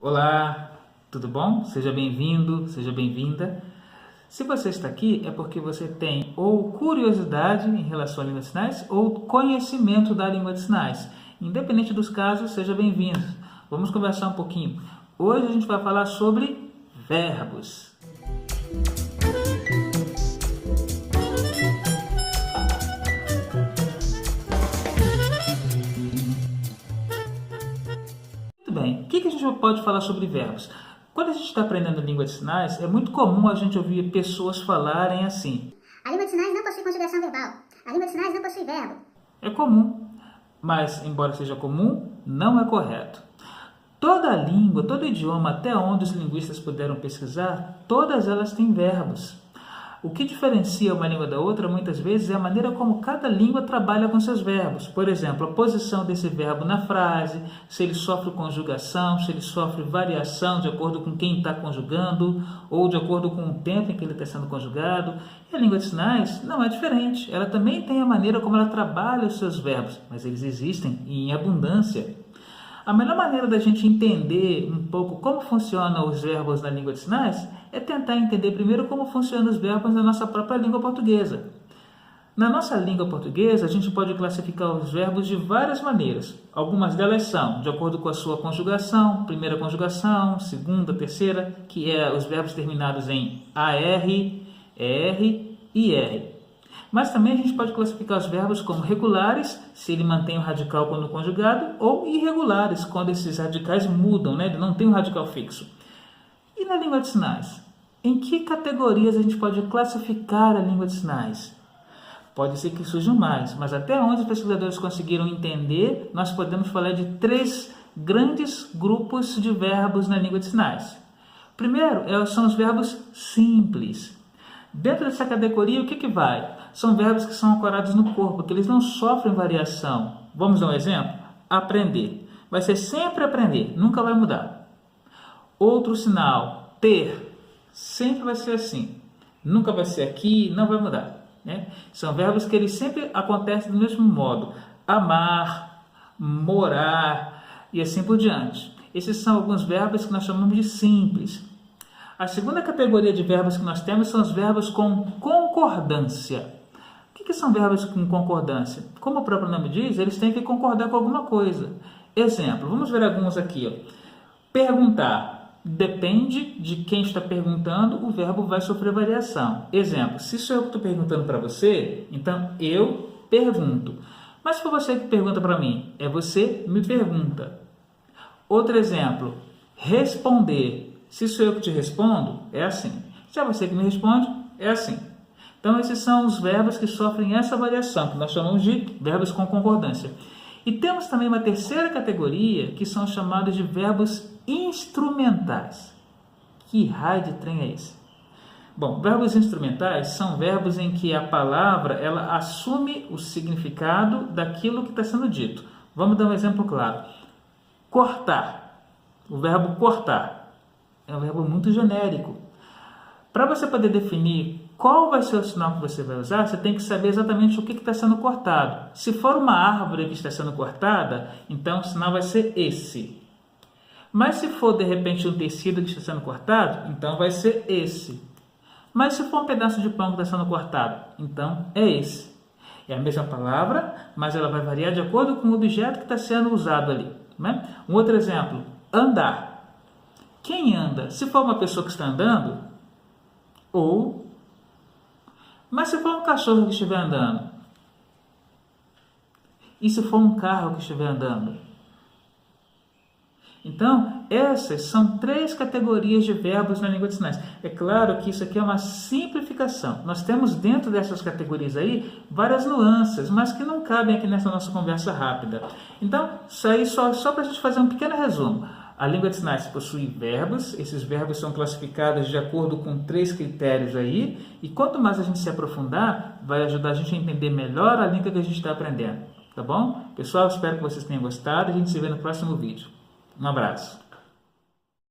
Olá, tudo bom? Seja bem-vindo, seja bem-vinda. Se você está aqui é porque você tem ou curiosidade em relação à língua de sinais ou conhecimento da língua de sinais. Independente dos casos, seja bem-vindo. Vamos conversar um pouquinho. Hoje a gente vai falar sobre verbos. Bem, o que a gente pode falar sobre verbos? Quando a gente está aprendendo língua de sinais, é muito comum a gente ouvir pessoas falarem assim: a língua de sinais não possui conjugação verbal. A língua de sinais não possui verbo. É comum, mas embora seja comum, não é correto. Toda língua, todo idioma, até onde os linguistas puderam pesquisar, todas elas têm verbos. O que diferencia uma língua da outra, muitas vezes, é a maneira como cada língua trabalha com seus verbos. Por exemplo, a posição desse verbo na frase, se ele sofre conjugação, se ele sofre variação de acordo com quem está conjugando, ou de acordo com o tempo em que ele está sendo conjugado. E a língua de sinais não é diferente. Ela também tem a maneira como ela trabalha os seus verbos, mas eles existem em abundância. A melhor maneira da gente entender um pouco como funcionam os verbos na língua de sinais é tentar entender primeiro como funcionam os verbos na nossa própria língua portuguesa. Na nossa língua portuguesa, a gente pode classificar os verbos de várias maneiras. Algumas delas são de acordo com a sua conjugação, primeira conjugação, segunda, terceira, que é os verbos terminados em AR, ER e R. Mas também a gente pode classificar os verbos como regulares, se ele mantém o radical quando conjugado, ou irregulares, quando esses radicais mudam, ele não tem um radical fixo. E na língua de sinais? Em que categorias a gente pode classificar a língua de sinais? Pode ser que surjam mais, mas até onde os pesquisadores conseguiram entender, nós podemos falar de 3 grandes grupos de verbos na língua de sinais. Primeiro, são os verbos simples. Dentro dessa categoria, o que vai? São verbos que são ancorados no corpo, que eles não sofrem variação. Vamos dar um exemplo? Aprender. Vai ser sempre aprender, nunca vai mudar. Outro sinal, ter. Sempre vai ser assim. Nunca vai ser aqui, não vai mudar. São verbos que eles sempre acontecem do mesmo modo. Amar, morar e assim por diante. Esses são alguns verbos que nós chamamos de simples. A segunda categoria de verbos que nós temos são os verbos com concordância. O que são verbos com concordância? Como o próprio nome diz, eles têm que concordar com alguma coisa. Exemplo, vamos ver alguns aqui. Perguntar. Depende de quem está perguntando, o verbo vai sofrer variação. Exemplo, se sou eu que estou perguntando para você, então eu pergunto. Mas se for você que pergunta para mim, é você me pergunta. Outro exemplo, responder. Se sou eu que te respondo, é assim. Se é você que me responde, é assim. Então, esses são os verbos que sofrem essa variação, que nós chamamos de verbos com concordância. E temos também uma terceira categoria, que são chamados de verbos instrumentais. Que raio de trem é esse? Bom, verbos instrumentais são verbos em que a palavra ela assume o significado daquilo que está sendo dito. Vamos dar um exemplo claro. Cortar. O verbo cortar é um verbo muito genérico. Para você poder definir qual vai ser o sinal que você vai usar, você tem que saber exatamente o que está sendo cortado. Se for uma árvore que está sendo cortada, então o sinal vai ser esse. Mas se for, de repente, um tecido que está sendo cortado, então vai ser esse. Mas se for um pedaço de pão que está sendo cortado, então é esse. É a mesma palavra, mas ela vai variar de acordo com o objeto que está sendo usado ali. Um outro exemplo, andar. Quem anda? Se for uma pessoa que está andando, ou... Mas se for um cachorro que estiver andando? E se for um carro que estiver andando? Então, essas são 3 categorias de verbos na língua de sinais. É claro que isso aqui é uma simplificação. Nós temos dentro dessas categorias aí várias nuances, mas que não cabem aqui nessa nossa conversa rápida. Então, isso aí só para a gente fazer um pequeno resumo. A língua de sinais possui verbos, esses verbos são classificados de acordo com 3 critérios aí, e quanto mais a gente se aprofundar, vai ajudar a gente a entender melhor a língua que a gente está aprendendo. Tá bom? Pessoal, espero que vocês tenham gostado e a gente se vê no próximo vídeo. Um abraço.